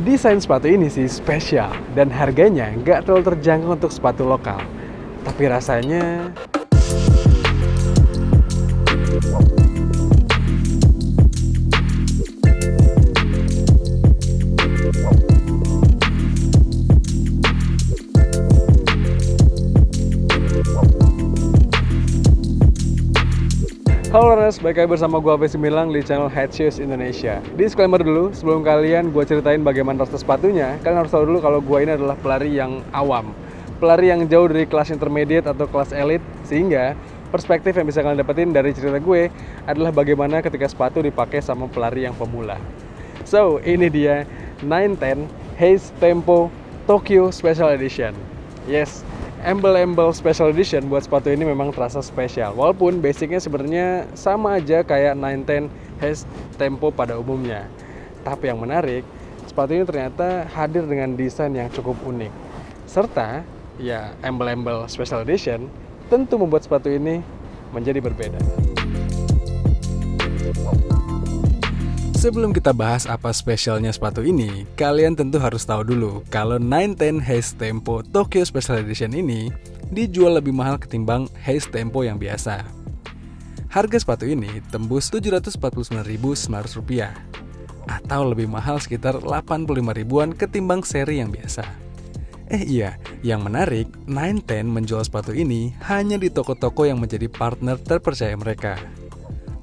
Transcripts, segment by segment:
Desain sepatu ini sih spesial dan harganya nggak terlalu terjangkau untuk sepatu lokal. Tapi rasanya halo Ernest, balik lagi bersama gue Alves Milang di channel Head Shoes Indonesia. Disclaimer dulu, sebelum kalian gue ceritain bagaimana rasa sepatunya, kalian harus tahu dulu kalau gue ini adalah pelari yang awam. Pelari yang jauh dari kelas intermediate atau kelas elite, sehingga perspektif yang bisa kalian dapetin dari cerita gue adalah bagaimana ketika sepatu dipakai sama pelari yang pemula. So, ini dia 910 Haze Tempo Tokyo Special Edition. Yes, embel-embel special edition buat sepatu ini memang terasa spesial. Walaupun basicnya sebenarnya sama aja kayak 910 Haze Tempo pada umumnya. Tapi yang menarik, sepatu ini ternyata hadir dengan desain yang cukup unik. Serta, ya embel-embel special edition tentu membuat sepatu ini menjadi berbeda. Sebelum kita bahas apa spesialnya sepatu ini, kalian tentu harus tahu dulu kalau 910 Haze Tempo Tokyo Special Edition ini dijual lebih mahal ketimbang Haze Tempo yang biasa. Harga sepatu ini tembus Rp749.900 atau lebih mahal sekitar 85 ribuan ketimbang seri yang biasa. Iya, yang menarik, 910 menjual sepatu ini hanya di toko-toko yang menjadi partner terpercaya mereka.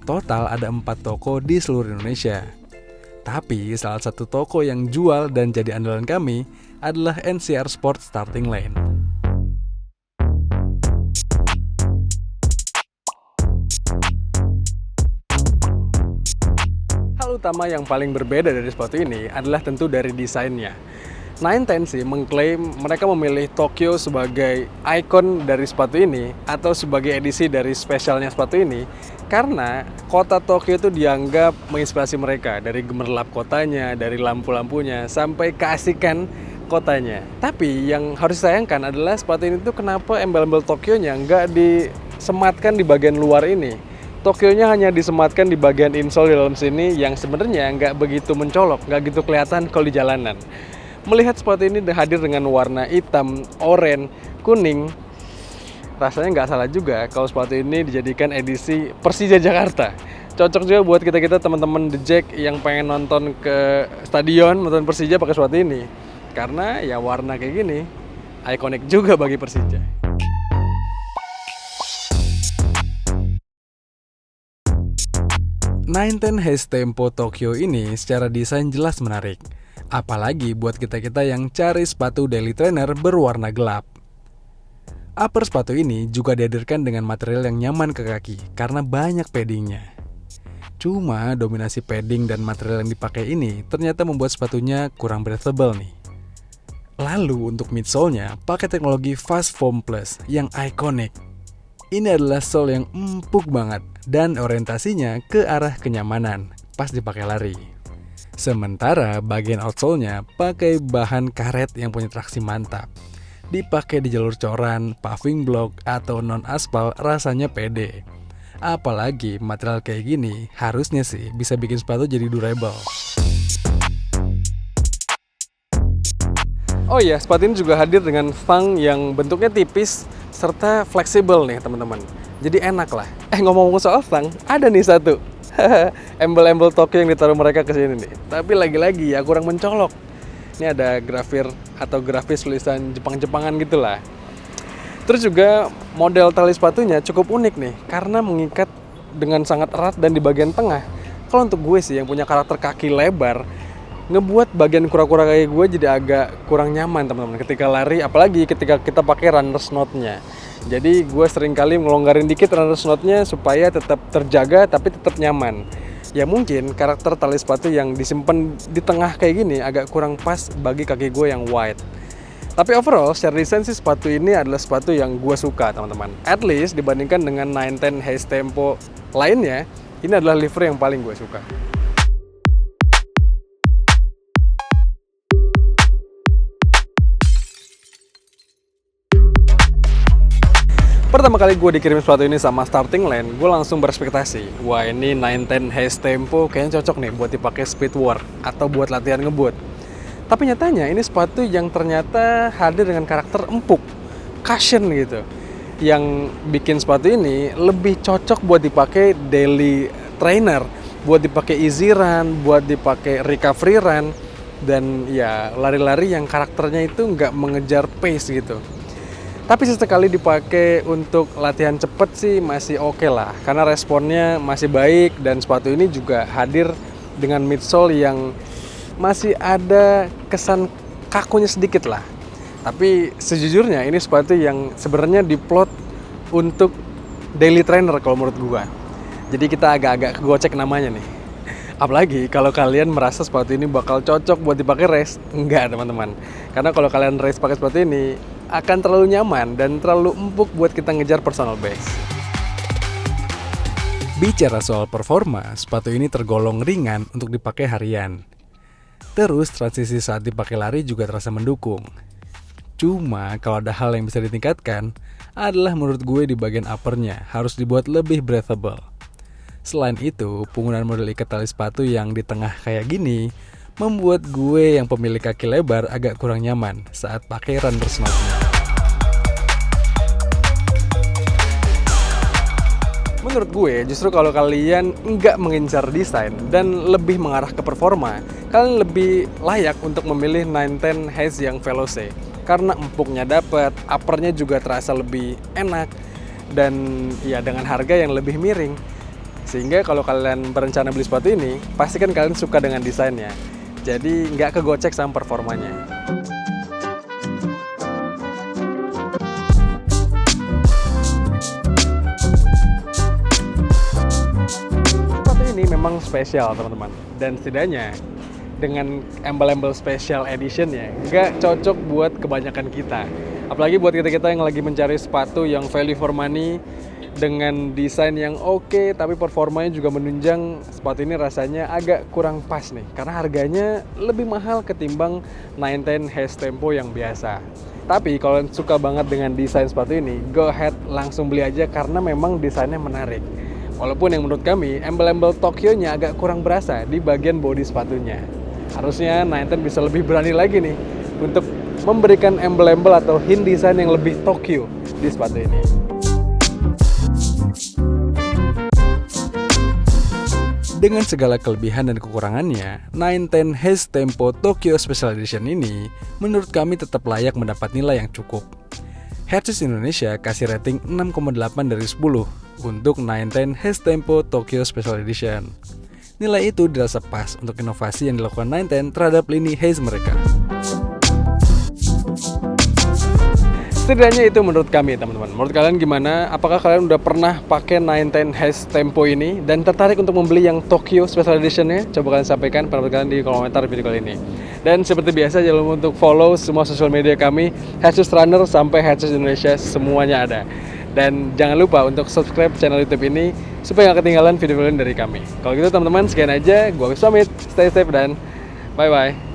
Total ada 4 toko di seluruh Indonesia. Tapi salah satu toko yang jual dan jadi andalan kami adalah NCR Sport Starting Line. Hal utama yang paling berbeda dari sepatu ini adalah tentu dari desainnya. 910 sih mengklaim mereka memilih Tokyo sebagai ikon dari sepatu ini atau sebagai edisi dari spesialnya sepatu ini karena kota Tokyo itu dianggap menginspirasi mereka dari gemerlap kotanya, dari lampu-lampunya sampai keasikan kotanya. Tapi yang harus disayangkan adalah sepatu ini tuh kenapa embel-embel Tokyo-nya nggak disematkan di bagian luar ini. Tokyo-nya hanya disematkan di bagian insole di dalam sini yang sebenarnya nggak begitu mencolok, nggak gitu kelihatan kalau di jalanan. Melihat sepatu ini hadir dengan warna hitam, oranye, kuning, rasanya nggak salah juga kalau sepatu ini dijadikan edisi Persija Jakarta. Cocok juga buat kita-kita teman-teman The Jack yang pengen nonton ke stadion, nonton Persija pakai sepatu ini. Karena ya warna kayak gini, ikonik juga bagi Persija. Nine Haze Tempo Tokyo ini secara desain jelas menarik. Apalagi buat kita-kita yang cari sepatu daily trainer berwarna gelap. Upper sepatu ini juga dihadirkan dengan material yang nyaman ke kaki karena banyak paddingnya. Cuma dominasi padding dan material yang dipakai ini ternyata membuat sepatunya kurang breathable nih. Lalu untuk midsole-nya pakai teknologi Fast Foam Plus yang ikonik. Ini adalah sole yang empuk banget dan orientasinya ke arah kenyamanan pas dipakai lari. Sementara bagian outsole-nya pakai bahan karet yang punya traksi mantap. Dipakai di jalur coran, paving block, atau non-aspal rasanya pede. Apalagi material kayak gini harusnya sih bisa bikin sepatu jadi durable. Oh iya, sepatu ini juga hadir dengan thong yang bentuknya tipis serta fleksibel nih teman-teman. Jadi enak lah. Ngomong-ngomong soal thong, ada nih satu. Embel-embel Tokyo yang ditaruh mereka ke sini nih. Tapi lagi-lagi ya kurang mencolok. Ini ada grafis tulisan Jepang-Jepangan gitulah. Terus juga model tali sepatunya cukup unik nih karena mengikat dengan sangat erat dan di bagian tengah. Kalau untuk gue sih yang punya karakter kaki lebar, ngebuat bagian kura-kura kaki gue jadi agak kurang nyaman teman-teman ketika lari, apalagi ketika kita pakai runner's knot-nya. Jadi gue sering kali ngelonggarin dikit runner's knot-nya supaya tetap terjaga tapi tetap nyaman. Ya mungkin karakter tali sepatu yang disimpan di tengah kayak gini agak kurang pas bagi kaki gue yang wide. Tapi overall secara desain sih sepatu ini adalah sepatu yang gue suka teman-teman. At least dibandingkan dengan 910 Haze Tempo lainnya, ini adalah livery yang paling gue suka. Pertama kali gue dikirim sepatu ini sama Starting Line, gue langsung berekspektasi, wah ini 910 Haze Tempo kayaknya cocok nih buat dipakai speed work atau buat latihan ngebut. Tapi nyatanya ini sepatu yang ternyata hadir dengan karakter empuk, cushion gitu. Yang bikin sepatu ini lebih cocok buat dipakai daily trainer, buat dipakai easy run, buat dipakai recovery run, dan ya lari-lari yang karakternya itu nggak mengejar pace gitu. Tapi sesekali dipakai untuk latihan cepat sih masih oke lah, karena responnya masih baik dan sepatu ini juga hadir dengan midsole yang masih ada kesan kakunya sedikit lah. Tapi sejujurnya ini sepatu yang sebenarnya diplot untuk daily trainer kalau menurut gua. Jadi kita agak-agak kegocek namanya nih. Apalagi kalau kalian merasa sepatu ini bakal cocok buat dipakai race. Enggak teman-teman. Karena kalau kalian race pakai sepatu ini akan terlalu nyaman dan terlalu empuk buat kita ngejar personal best. Bicara soal performa, sepatu ini tergolong ringan untuk dipakai harian. Terus transisi saat dipakai lari juga terasa mendukung. Cuma kalau ada hal yang bisa ditingkatkan adalah menurut gue di bagian uppernya harus dibuat lebih breathable. Selain itu, penggunaan model ikat tali sepatu yang di tengah kayak gini membuat gue yang pemilik kaki lebar agak kurang nyaman saat pakai runners knot-nya. Menurut gue, justru kalau kalian nggak mengincar desain dan lebih mengarah ke performa, kalian lebih layak untuk memilih 910 Haze yang Veloce. Karena empuknya dapat, uppernya juga terasa lebih enak, dan ya dengan harga yang lebih miring. Sehingga kalau kalian berencana beli sepatu ini, pastikan kalian suka dengan desainnya. Jadi nggak kegocek sama performanya. Sepatu ini memang spesial teman-teman. Dan setidaknya dengan embel-embel special editionnya nggak cocok buat kebanyakan kita. Apalagi buat kita-kita yang lagi mencari sepatu yang value for money dengan desain yang oke, tapi performanya juga menunjang. Sepatu ini rasanya agak kurang pas nih, karena harganya lebih mahal ketimbang 910 Haze Tempo yang biasa. Tapi kalau suka banget dengan desain sepatu ini, go ahead langsung beli aja karena memang desainnya menarik. Walaupun yang menurut kami, embel-embel Tokyo-nya agak kurang berasa di bagian bodi sepatunya. Harusnya 910 bisa lebih berani lagi nih untuk memberikan embel-embel atau hint desain yang lebih Tokyo di sepatu ini. Dengan segala kelebihan dan kekurangannya, 910 Haze Tempo Tokyo Special Edition ini menurut kami tetap layak mendapat nilai yang cukup. Hatches Indonesia kasih rating 6,8 dari 10 untuk 910 Haze Tempo Tokyo Special Edition. Nilai itu dirasa pas untuk inovasi yang dilakukan 910 terhadap lini Haze mereka. Setidaknya itu menurut kami teman-teman. Menurut kalian gimana? Apakah kalian udah pernah pakai 910 Haze Tempo ini dan tertarik untuk membeli yang Tokyo Special Edition-nya? Coba kalian sampaikan pendapat kalian di komentar video kali ini. Dan seperti biasa jangan lupa untuk follow semua sosial media kami, Hatches Runner sampai Hatches Indonesia, semuanya ada. Dan jangan lupa untuk subscribe channel YouTube ini supaya nggak ketinggalan video-video dari kami. Kalau gitu teman-teman, sekian aja. Gua pamit, stay safe dan bye-bye.